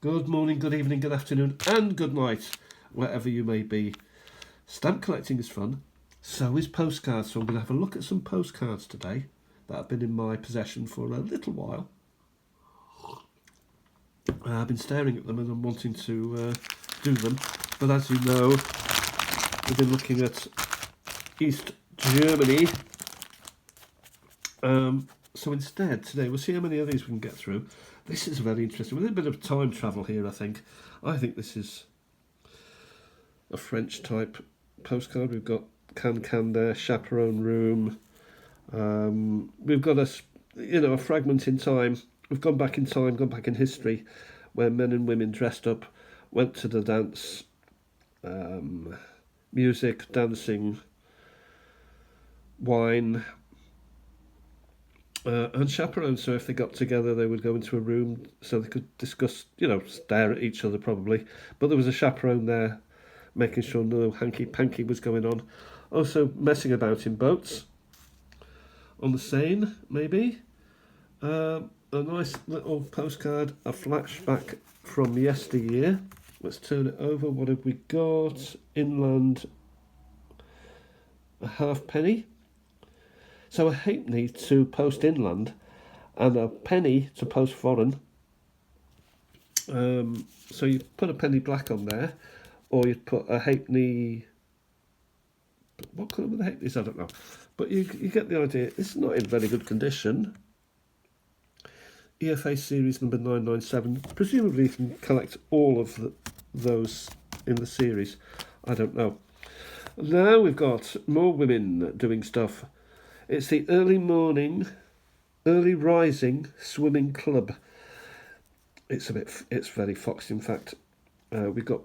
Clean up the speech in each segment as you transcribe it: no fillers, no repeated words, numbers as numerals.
Good morning, good evening, good afternoon, and good night, wherever you may be. Stamp collecting is fun, so is postcards. So I'm going to have a look at some postcards today that have been in my possession for a little while. I've been staring at them and I'm wanting to do them, but as you know, we've been looking at East Germany. So instead, today, we'll see how many of these we can get through. This is very interesting. With a bit of time travel here, I think. I think this is a French type postcard. We've got Can there, Chaperone Room. We've got a fragment in time. We've gone back in time, gone back in history, where men and women dressed up, went to the dance, music, dancing, wine, and chaperones. So if they got together, they would go into a room so they could discuss, stare at each other probably. But there was a chaperone there, making sure no hanky-panky was going on. Also messing about in boats, on the Seine, maybe. A nice little postcard, a flashback from yesteryear. Let's turn it over. What have we got? Inland, a halfpenny. So a halfpenny to post inland and a penny to post foreign. So you put a penny black on there, or you'd put a halfpenny. What colour were the halfpennies? I don't know. But you get the idea. It's not in very good condition. EFA series number 997. Presumably you can collect all of those in the series. I don't know. Now we've got more women doing stuff. It's the early rising swimming club. It's very foxy, in fact. We've got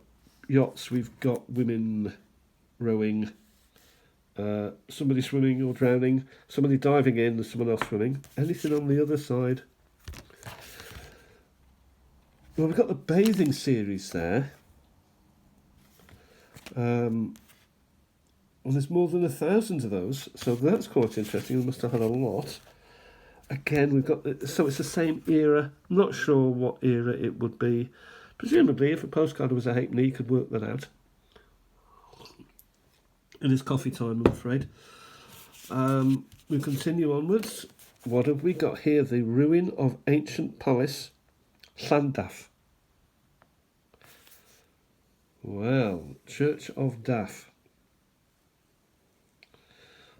yachts, we've got women rowing, somebody swimming or drowning, somebody diving in and someone else swimming. Anything on the other side? Well, we've got the bathing series there. Well, there's more than 1,000 of those, so that's quite interesting. We must have had a lot. Again, we've got so it's the same era. I'm not sure what era it would be. Presumably, if a postcard was a halfpenny, you could work that out. It is coffee time, I'm afraid. We continue onwards. What have we got here? The ruin of ancient palace, Llandaff. Well, Church of Daff.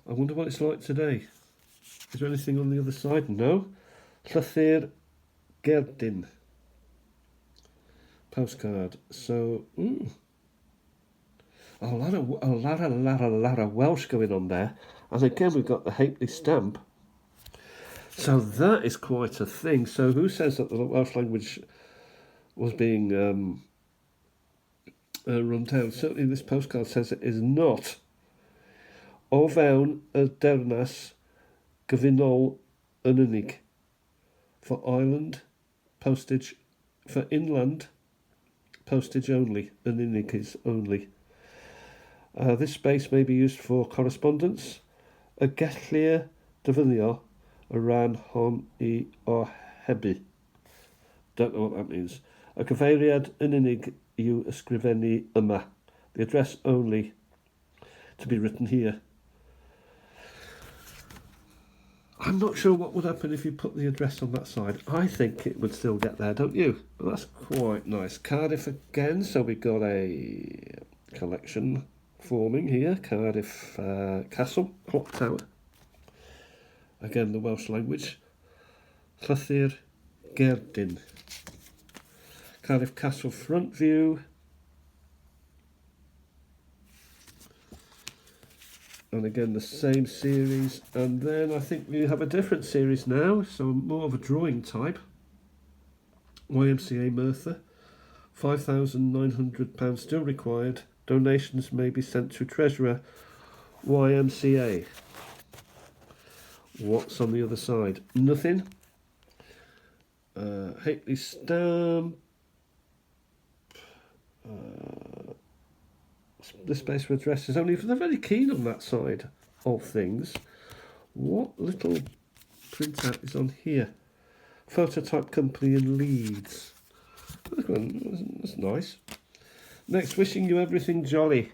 I wonder what it's like today. Is there anything on the other side? No. Llythyr Gerdyn. Postcard. So, a lot of Welsh going on there. And again, we've got the halfpenny stamp. So that is quite a thing. So who says that the Welsh language was being run down? Certainly this postcard says it is not. O fewn y deyrnas gyfunol yn unig. For island, postage. For inland, postage only. Yn unig is only. This space may be used for correspondence. Y gellir defnyddio y rhan hon I ohebu. Don't know what that means. Y cyfeiriad yn unig yw ysgrifennu yma. The address only to be written here. I'm not sure what would happen if you put the address on that side. I think it would still get there, don't you? But that's quite nice. Cardiff again, so we've got a collection forming here. Cardiff Castle, Clock Tower. Again, the Welsh language. Llythyr Gerdyn. Cardiff Castle front view. And again, the same series. And then I think we have a different series now, so more of a drawing type. YMCA Merthyr. £5,900 still required. Donations may be sent to Treasurer YMCA. What's on the other side? Nothing. Halfpenny stamp. The space for address is only if they're very keen on that side of things. What little printout is on here? Phototype company in Leeds. That's nice. Next, wishing you everything jolly.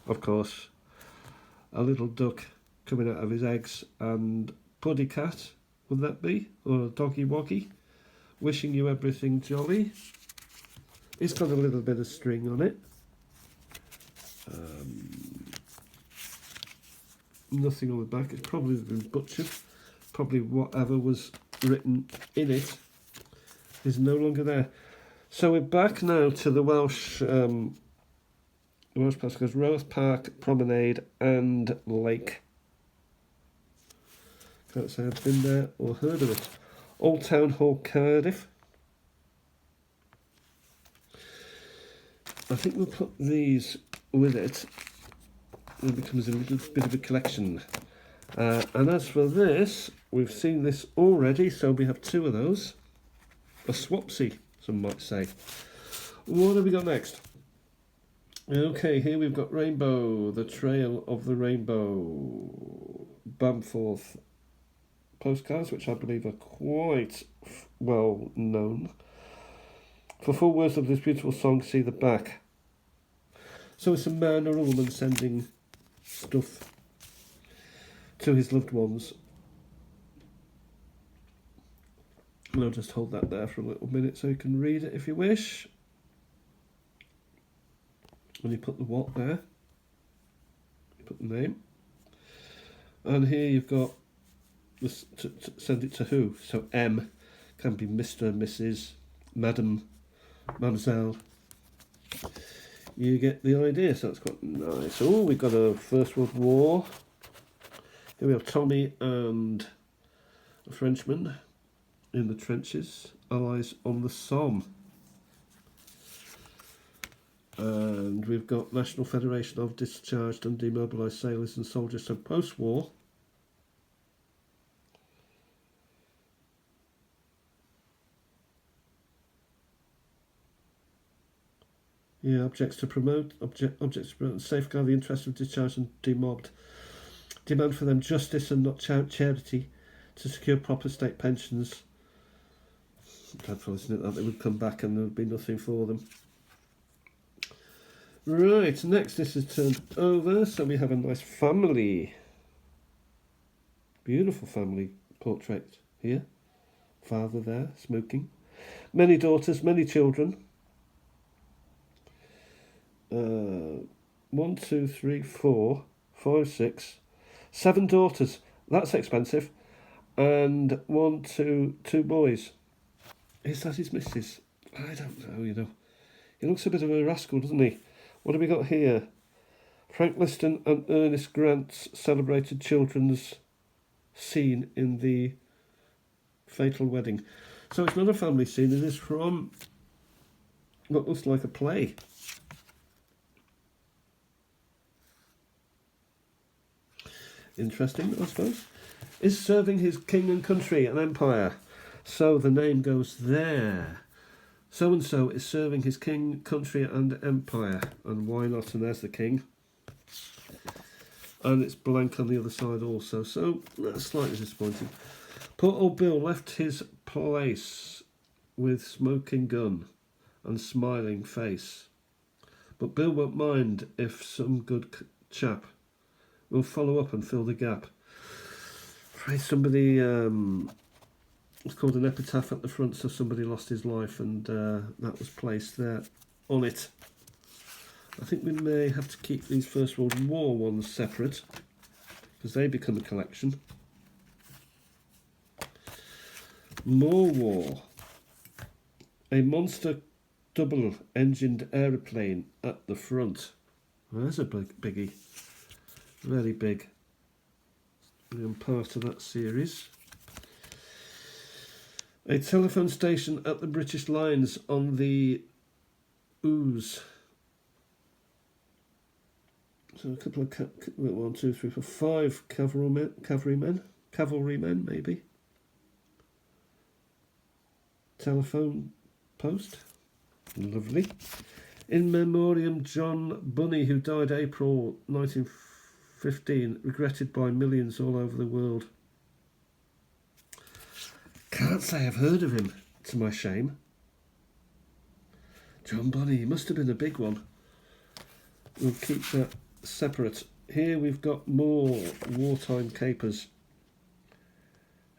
Of course, a little duck coming out of his eggs, and puddy cat, would that be? Or a doggy woggy? Wishing you everything jolly. It's got a little bit of string on it. Nothing on the back. It's probably been butchered. Probably whatever was written in it is no longer there. So we're back now to the Welsh postcards: Roath Park, Promenade and Lake. Can't say I've been there or heard of it. Old Town Hall, Cardiff. I think we'll put these with it. It becomes a little bit of a collection. And as for this, we've seen this already, so we have two of those. A swapsy, some might say. What have we got next? Okay, here we've got Rainbow, the Trail of the Rainbow. Bamforth postcards, which I believe are quite well known. For full words of this beautiful song, see the back. So it's a man or a woman sending stuff to his loved ones. And I'll just hold that there for a little minute so you can read it if you wish. And you put the what there. You put the name. And here you've got this to send it to who. So M can be Mr., Mrs., Madam, Mademoiselle. You get the idea, so that's quite nice. Oh, we've got a First World War. Here we have Tommy and a Frenchman in the trenches, Allies on the Somme. And we've got National Federation of Discharged and Demobilised Sailors and Soldiers, so post-war. Yeah, objects to promote and safeguard the interests of discharged and demobbed. Demand for them justice and not charity to secure proper state pensions. Dreadful, isn't it, that they would come back and there would be nothing for them. Right, next this is turned over, so we have a nice family. Beautiful family portrait here. Father there, smoking. Many daughters, many children. 1, 2, 3, 4, 5, 6, 7 daughters. That's expensive. And 1, 2 boys. Is that his missus? I don't know, you know. He looks a bit of a rascal, doesn't he? What have we got here? Frank Liston and Ernest Grant's celebrated children's scene in the fatal wedding. So it's not a family scene, it is from what looks like a play. Interesting, I suppose. Is serving his king and country and empire. So the name goes there. So-and-so is serving his king, country and empire. And why not? And there's the king. And it's blank on the other side also. So that's slightly disappointing. Poor old Bill left his place with smoking gun and smiling face. But Bill won't mind if some good chap will follow up and fill the gap. Somebody, it's called an epitaph at the front, so somebody lost his life and that was placed there on it. I think we may have to keep these First World War ones separate because they become a collection. More war. A monster double-engined aeroplane at the front. Well, there's a biggie. Very big. I'm part of that series. A telephone station at the British lines on the Ouse. So a couple of 1, 2, 3, 4, 5 cavalrymen maybe. Telephone post. Lovely. In memoriam John Bunny, who died April 1915, regretted by millions all over the world. Can't say I've heard of him, to my shame. John Bonny, he must have been a big one. We'll keep that separate. Here we've got more wartime capers.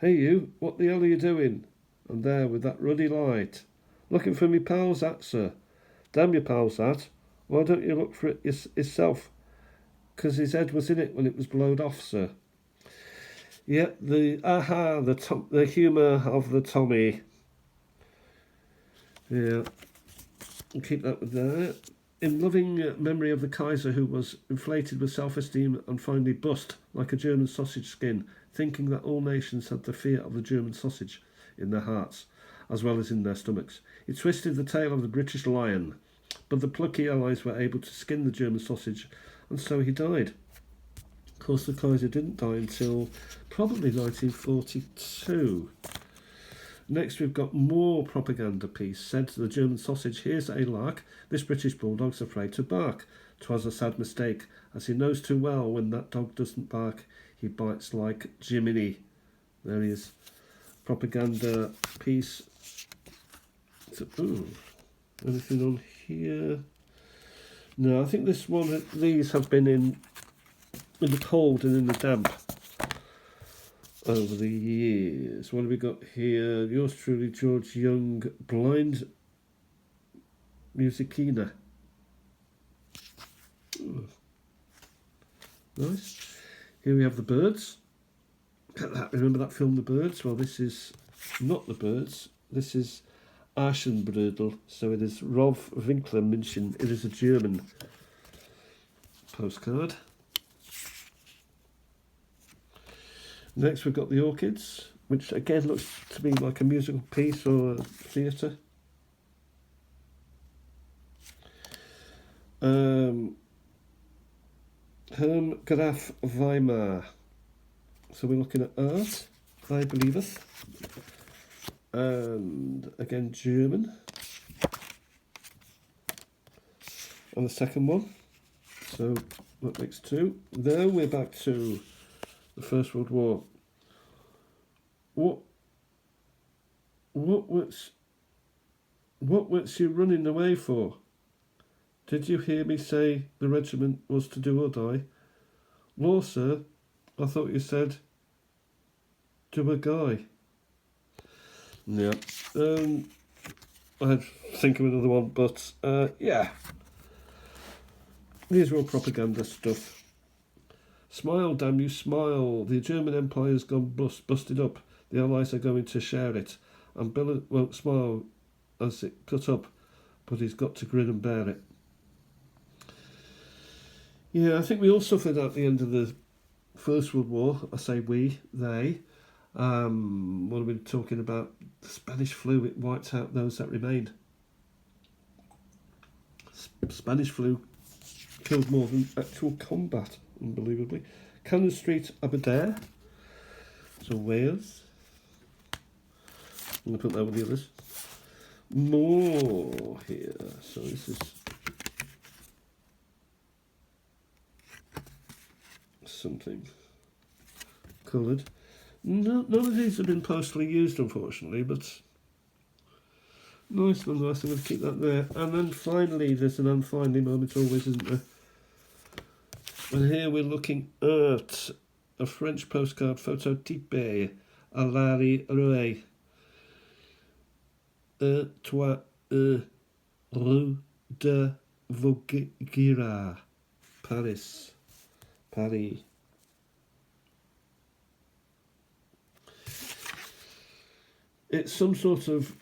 Hey you, what the hell are you doing? And there with that ruddy light. Looking for me pals, that, sir. Damn your pals, that. Why don't you look for it yourself? 'Cause his head was in it when it was blowed off, sir. Yeah, the humour of the Tommy. Yeah, we'll keep that with there. In loving memory of the Kaiser, who was inflated with self-esteem and finally bust like a German sausage skin, thinking that all nations had the fear of the German sausage in their hearts, as well as in their stomachs. He twisted the tail of the British lion, but the plucky allies were able to skin the German sausage, and so he died. Of course, the Kaiser didn't die until probably 1942. Next, we've got more propaganda piece. Said to the German sausage, here's a lark, this British bulldog's afraid to bark. 'Twas a sad mistake, as he knows too well when that dog doesn't bark, he bites like Jiminy. There he is. Propaganda piece. So, anything on here? No, I think these have been in the cold and in the damp over the years. What have we got here? Yours truly, George Young, blind musicina. Ooh. Nice. Here we have the birds. Look at that. Remember that film, The Birds? Well, this is not The Birds. This is Aschenbrödel. So it is Rolf Winkler München. It is a German postcard. Next we've got the orchids, which again looks to be like a musical piece or a theatre. Herm Graf Weimar. So we're looking at art, I believeth. And again German. On the second one. So that makes two. Now we're back to the First World War. What was you running away for? Did you hear me say the regiment was to do or die? Law, sir, I thought you said to a guy. Yeah. I had to think of another one, but yeah. These are all propaganda stuff. Smile, damn you, smile. The German Empire's gone busted up. The Allies are going to share it. And Bill won't smile as it cut up, but he's got to grin and bear it. Yeah, I think we all suffered at the end of the First World War. I say we, they. What are we talking about? The Spanish flu, it wiped out those that remained. Spanish flu killed more than actual combat, unbelievably. Cannon Street, Aberdare. So Wales. I'm going to put that with the others. More here. So this is something coloured. No, none of these have been postally used, unfortunately, but nice one, nice. I'm going to keep that there. And then finally, there's an unfinally moment always, isn't there? And here we're looking at a French postcard, phototype, à Larry Rouet. Toi, rue de Vaugirard, Paris. It's some sort of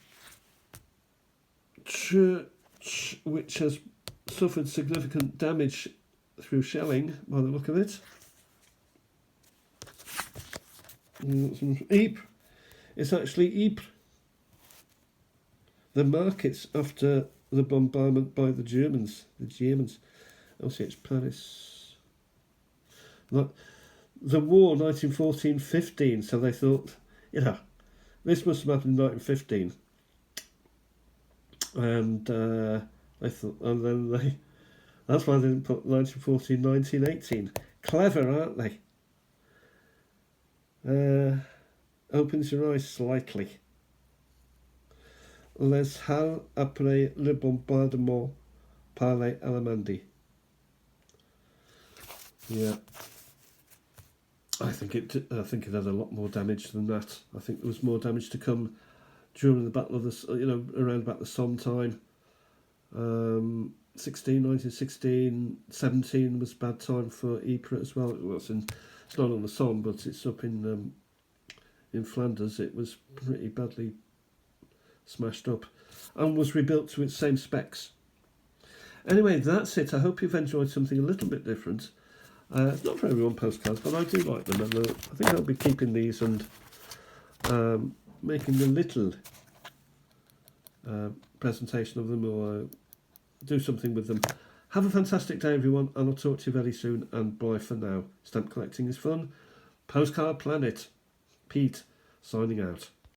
church which has suffered significant damage through shelling, by the look of it. Ypres. It's Ypres. The markets after the bombardment by the Germans. Oh, see, it's Paris. Like, the war, 1914-15, so they thought, this must have happened in 1915. And they thought, and then that's why they didn't put 1914, 1918. Clever, aren't they? Opens your eyes slightly. les har après le bombardement par les Allemands. Yeah. I think it had a lot more damage than that. I think there was more damage to come during the Battle of the, around about the Somme time. 1916, 17 was a bad time for Ypres as well. It's not on the Somme, but it's up in Flanders. It was pretty badly smashed up and was rebuilt to its same specs. Anyway, that's it. I hope you've enjoyed something a little bit different. Not for everyone, postcards, but I do like them, and I think I'll be keeping these and making a little presentation of them, or do something with them. Have a fantastic day, everyone, and I'll talk to you very soon, and bye for now. Stamp collecting is fun. Postcard Planet. Pete, signing out.